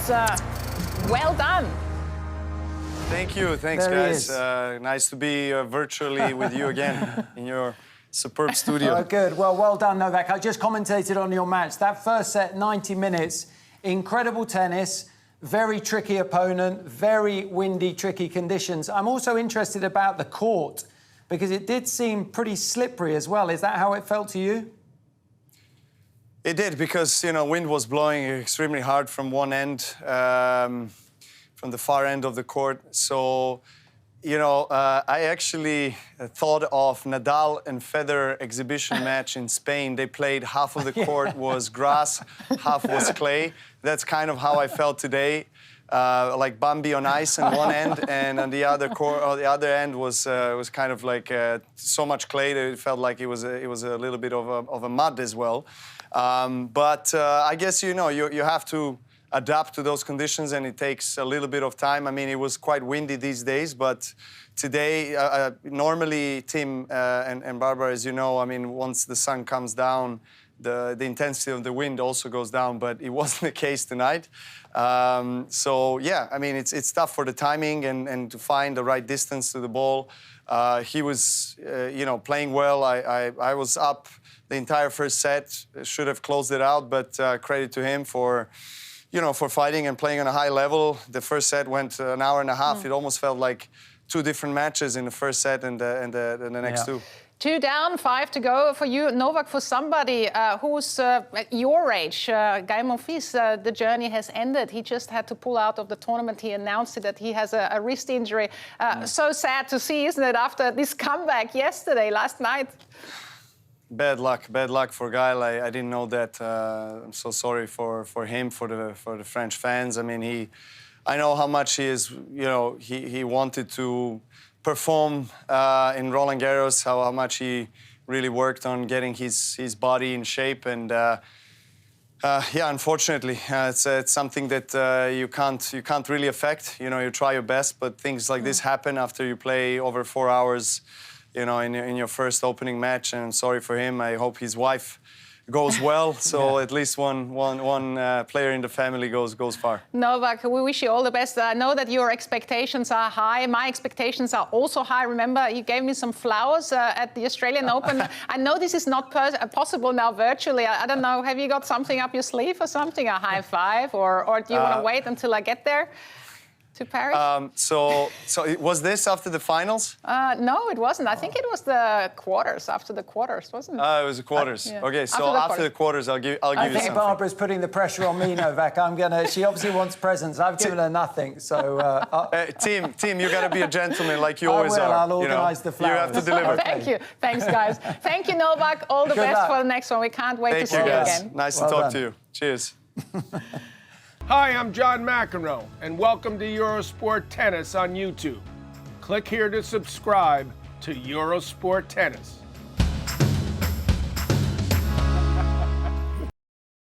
Monfils, well done. Thank you. Thanks, guys. Nice to be virtually with you again in your superb studio. Oh, good. Well done, Novak. I just commentated on your match. That first set, 90 minutes, incredible tennis, very tricky opponent, very windy, tricky conditions. I'm also interested about the court because it did seem pretty slippery as well. Is that how it felt to you? It did, because, wind was blowing extremely hard from one end, from the far end of the court. So, I actually thought of Nadal and Federer exhibition match in Spain. They played, half of the court was grass, half was clay. That's kind of how I felt today. Like Bambi on ice on one end, and on the other the other end was kind of like so much clay that it felt like it was a little bit of a mud as well. But I guess you have to adapt to those conditions, and it takes a little bit of time. I mean, it was quite windy these days, but today, normally, Tim and Barbara, as you know, I mean, once the sun comes down, the intensity of the wind also goes down, but it wasn't the case tonight. So, yeah, I mean, it's tough for the timing and to find the right distance to the ball. He was, playing well. I was up the entire first set, should have closed it out, but credit to him for fighting and playing on a high level. The first set went an hour and a half. It almost felt like two different matches in the first set and the next two. 2 down, 5 to go for you. Novak, for somebody who's at your age, Guy Monfils, the journey has ended. He just had to pull out of the tournament. He announced that he has a wrist injury. So sad to see, isn't it, after this comeback last night? Bad luck for Guy. I didn't know that. I'm so sorry for him, for the French fans. I mean, I know how much he is. He wanted to perform in Roland Garros. How much he really worked on getting his body in shape, and yeah, unfortunately, it's something that you can't really affect. You try your best, but things like this happen after you play over 4 hours. In your first opening match, and I'm sorry for him. I hope his wife goes well, so at least one player in the family goes far. Novak, we wish you all the best. I know that your expectations are high. My expectations are also high. Remember, you gave me some flowers at the Australian Open. I know this is not possible now virtually. I don't know, have you got something up your sleeve or something, a high five, or do you want to wait until I get there? To Paris? So was this after the finals? No, it wasn't. I think it was the quarters, after the quarters, wasn't it? It was the quarters. Yeah. Okay, so after the quarters, I'll give you something. I think Barbara's putting the pressure on me, Novak. She obviously wants presents. I've given her nothing, so... Team, you got to be a gentleman like you always are. I'll organise the flowers. You have to deliver. Thank you. Thanks, guys. Thank you, Novak. All the best for the next one. We can't wait to see you again. Nice to talk to you. Cheers. Hi, I'm John McEnroe, and welcome to Eurosport Tennis on YouTube. Click here to subscribe to Eurosport Tennis.